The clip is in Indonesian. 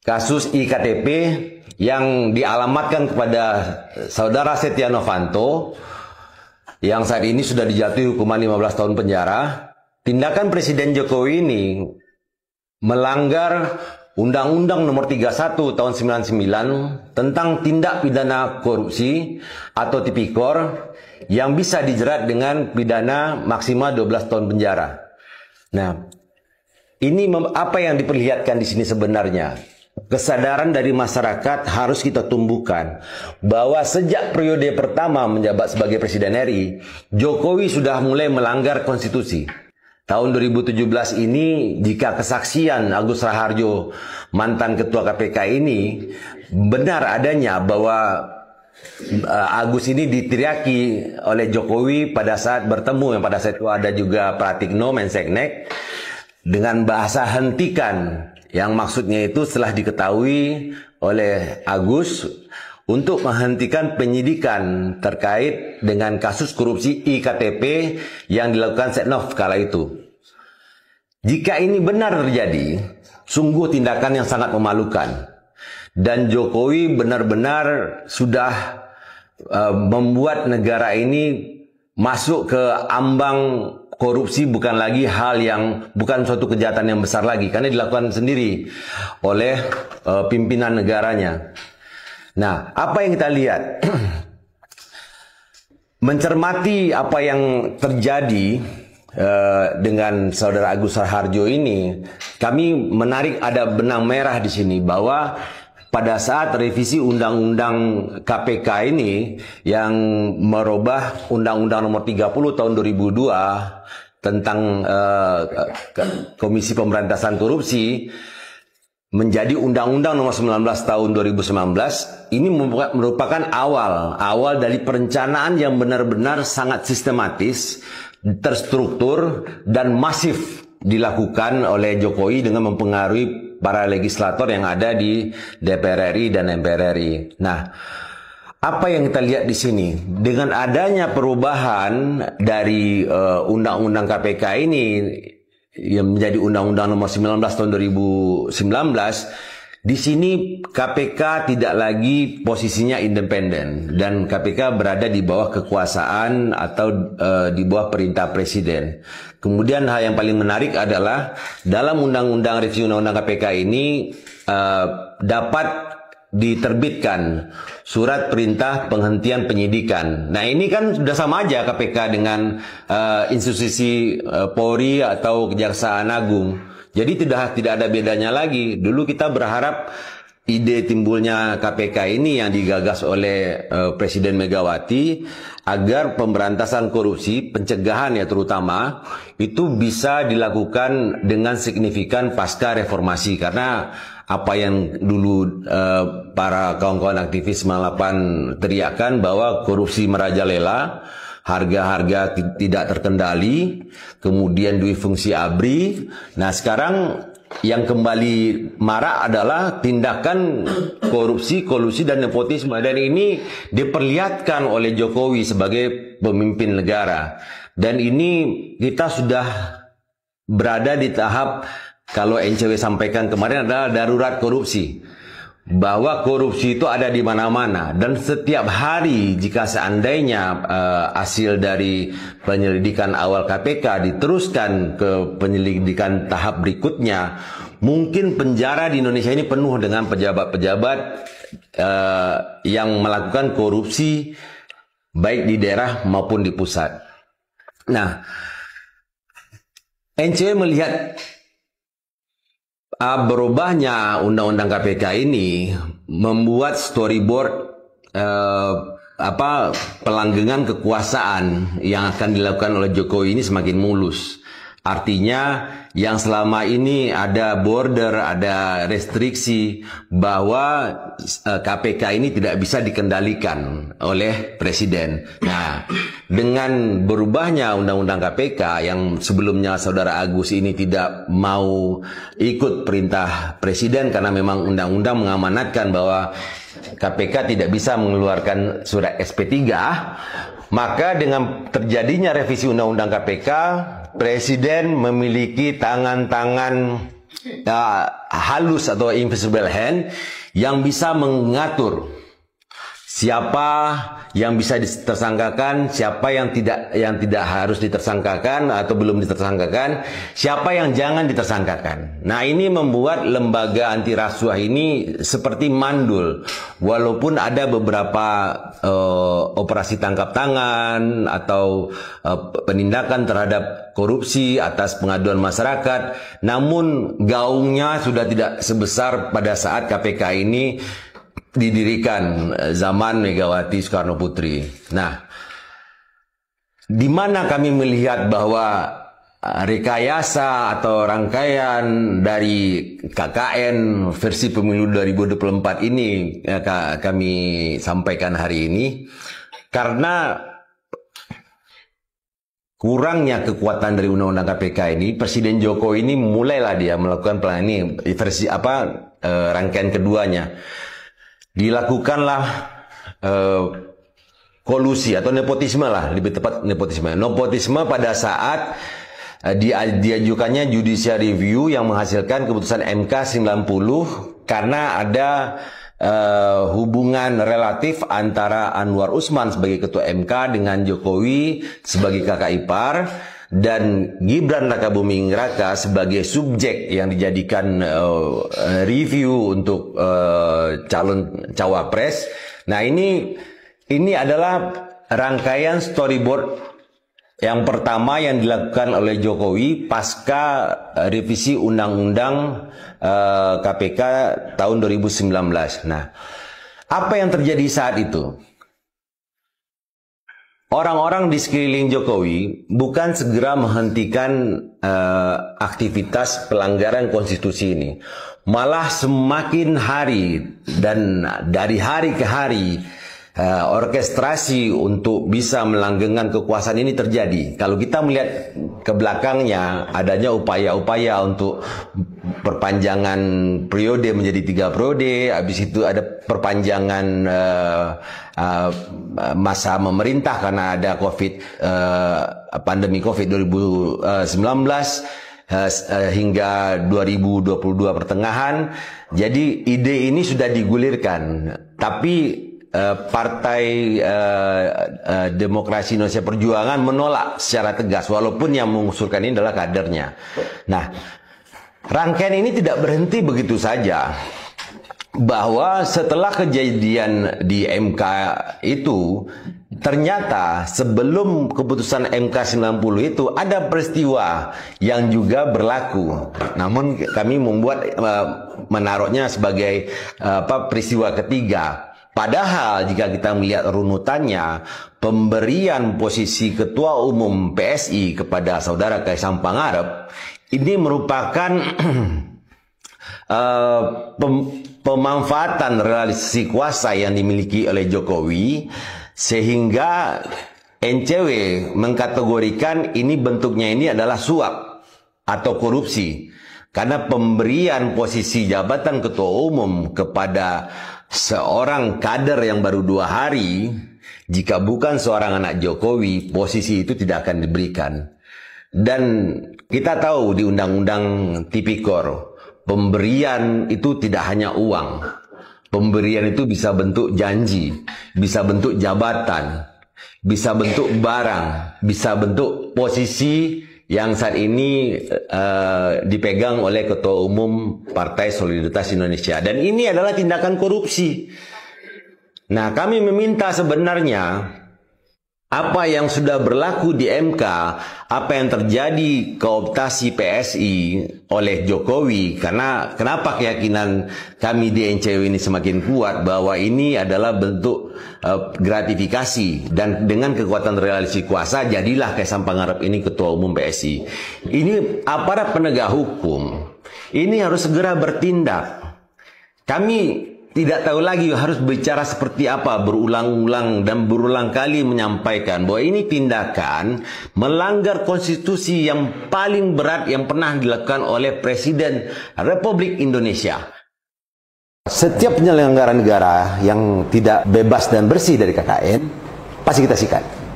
kasus IKTP yang dialamatkan kepada saudara Setia Novanto yang saat ini sudah dijatuhi hukuman 15 tahun penjara. Tindakan Presiden Jokowi ini melanggar Undang-Undang Nomor 31 Tahun 99 tentang tindak pidana korupsi atau tipikor yang bisa dijerat dengan pidana maksimal 12 tahun penjara. Nah, ini apa yang diperlihatkan di sini sebenarnya? Kesadaran dari masyarakat harus kita tumbuhkan bahwa sejak periode pertama menjabat sebagai Presiden RI, Jokowi sudah mulai melanggar konstitusi. Tahun 2017 ini, jika kesaksian Agus Raharjo, mantan Ketua KPK ini, benar adanya bahwa Agus ini diteriaki oleh Jokowi pada saat bertemu, yang pada saat itu ada juga Pratikno, Menseknek, dengan bahasa hentikan, yang maksudnya itu setelah diketahui oleh Agus untuk menghentikan penyidikan terkait dengan kasus korupsi IKTP yang dilakukan Setnov kala itu. Jika ini benar terjadi, sungguh tindakan yang sangat memalukan. Dan Jokowi benar-benar sudah membuat negara ini masuk ke ambang korupsi, bukan lagi hal yang, bukan suatu kejahatan yang besar lagi, karena dilakukan sendiri oleh pimpinan negaranya. Nah, apa yang kita lihat? Mencermati apa yang terjadi dengan saudara Agus Raharjo ini, kami menarik ada benang merah di sini bahwa pada saat revisi Undang-Undang KPK ini yang merubah Undang-Undang Nomor 30 Tahun 2002 tentang Komisi Pemberantasan Korupsi menjadi Undang-Undang Nomor 19 Tahun 2019, ini merupakan awal dari perencanaan yang benar-benar sangat sistematis, terstruktur, dan masif dilakukan oleh Jokowi dengan mempengaruhi para legislator yang ada di DPR RI dan MPR RI. Nah, apa yang kita lihat di sini, dengan adanya perubahan dari Undang-Undang KPK ini yang menjadi Undang-Undang Nomor 19 Tahun 2019, di sini KPK tidak lagi posisinya independen dan KPK berada di bawah kekuasaan atau di bawah perintah Presiden. Kemudian hal yang paling menarik adalah dalam Undang-Undang revisi Undang-Undang KPK ini dapat diterbitkan surat perintah penghentian penyidikan. Nah, ini kan sudah sama aja KPK dengan institusi Polri atau Kejaksaan Agung. Jadi tidak ada bedanya lagi. Dulu kita berharap ide timbulnya KPK ini yang digagas oleh Presiden Megawati agar pemberantasan korupsi, pencegahan ya terutama, itu bisa dilakukan dengan signifikan pasca reformasi. Karena apa yang dulu para kawan-kawan aktivis 98 teriakan bahwa korupsi merajalela, harga-harga tidak terkendali, kemudian duit fungsi ABRI. Nah, sekarang yang kembali marak adalah tindakan korupsi, kolusi, dan nepotisme. Dan ini diperlihatkan oleh Jokowi sebagai pemimpin negara. Dan ini kita sudah berada di tahap, kalau NCW sampaikan kemarin, adalah darurat korupsi. Bahwa korupsi itu ada di mana-mana, dan setiap hari jika seandainya hasil dari penyelidikan awal KPK diteruskan ke penyelidikan tahap berikutnya, mungkin penjara di Indonesia ini penuh dengan pejabat-pejabat yang melakukan korupsi baik di daerah maupun di pusat. Nah, NCW melihat berubahnya Undang-Undang KPK ini membuat storyboard pelanggengan kekuasaan yang akan dilakukan oleh Jokowi ini semakin mulus. Artinya yang selama ini ada border, ada restriksi bahwa KPK ini tidak bisa dikendalikan oleh Presiden. Nah, dengan berubahnya Undang-Undang KPK yang sebelumnya Saudara Agus ini tidak mau ikut perintah Presiden karena memang Undang-Undang mengamanatkan bahwa KPK tidak bisa mengeluarkan surat SP3, maka dengan terjadinya revisi Undang-Undang KPK, Presiden memiliki tangan-tangan halus atau invisible hand yang bisa mengatur siapa yang bisa ditersangkakan, siapa yang tidak harus ditersangkakan atau belum ditersangkakan, siapa yang jangan ditersangkakan. Nah, ini membuat lembaga anti rasuah ini seperti mandul. Walaupun ada beberapa operasi tangkap tangan atau penindakan terhadap korupsi atas pengaduan masyarakat, namun gaungnya sudah tidak sebesar pada saat KPK ini didirikan zaman Megawati Soekarno Putri. Nah, di mana kami melihat bahwa rekayasa atau rangkaian dari KKN versi pemilu 2024 ini kami sampaikan hari ini karena kurangnya kekuatan dari Undang-Undang KPK ini, Presiden Jokowi ini mulailah dia melakukan plan ini versi rangkaian keduanya. Dilakukanlah kolusi atau nepotisme lah, lebih tepat nepotisme. Nepotisme pada saat diajukannya judicial review yang menghasilkan keputusan MK 90 karena ada hubungan relatif antara Anwar Usman sebagai ketua MK dengan Jokowi sebagai kakak ipar dan Gibran Rakabuming Raka sebagai subjek yang dijadikan review untuk calon cawapres. Nah, ini adalah rangkaian storyboard yang pertama yang dilakukan oleh Jokowi pasca revisi Undang-Undang KPK tahun 2019. Nah, apa yang terjadi saat itu? Orang-orang di sekeliling Jokowi bukan segera menghentikan aktivitas pelanggaran konstitusi ini. Malah semakin hari dan dari hari ke hari orkestrasi untuk bisa melanggengkan kekuasaan ini terjadi. Kalau kita melihat ke belakangnya, adanya upaya-upaya untuk perpanjangan periode menjadi 3 periode, habis itu ada perpanjangan masa memerintah karena ada pandemi COVID 2019 hingga 2022 pertengahan. Jadi ide ini sudah digulirkan, tapi Partai Demokrasi Indonesia Perjuangan menolak secara tegas, walaupun yang mengusulkan ini adalah kadernya. Nah, rangkaian ini tidak berhenti begitu saja. Bahwa setelah kejadian di MK itu, ternyata sebelum keputusan MK 90 itu ada peristiwa yang juga berlaku. Namun kami menaruhnya sebagai peristiwa ketiga. Padahal jika kita melihat runutannya, pemberian posisi Ketua Umum PSI kepada Saudara Kaisang Pangarep ini merupakan pemanfaatan realisasi kuasa yang dimiliki oleh Jokowi, sehingga NCW mengkategorikan ini bentuknya ini adalah suap atau korupsi. Karena pemberian posisi jabatan Ketua Umum kepada seorang kader yang baru 2 hari, jika bukan seorang anak Jokowi, posisi itu tidak akan diberikan. Dan kita tahu di Undang-Undang Tipikor, pemberian itu tidak hanya uang. Pemberian itu bisa bentuk janji, bisa bentuk jabatan, bisa bentuk barang, bisa bentuk posisi yang saat ini dipegang oleh Ketua Umum Partai Solidaritas Indonesia. Dan ini adalah tindakan korupsi. Nah, kami meminta sebenarnya apa yang sudah berlaku di MK, apa yang terjadi kooptasi PSI oleh Jokowi, karena kenapa keyakinan kami di NCW ini semakin kuat bahwa ini adalah bentuk gratifikasi, dan dengan kekuatan realisasi kuasa jadilah Kaisang Pangarep ini Ketua Umum PSI. Ini aparat penegak hukum ini harus segera bertindak. Kami tidak tahu lagi harus bicara seperti apa, berulang-ulang dan berulang kali menyampaikan bahwa ini tindakan melanggar konstitusi yang paling berat yang pernah dilakukan oleh Presiden Republik Indonesia. Setiap penyelenggara negara yang tidak bebas dan bersih dari KKN pasti kita sikat.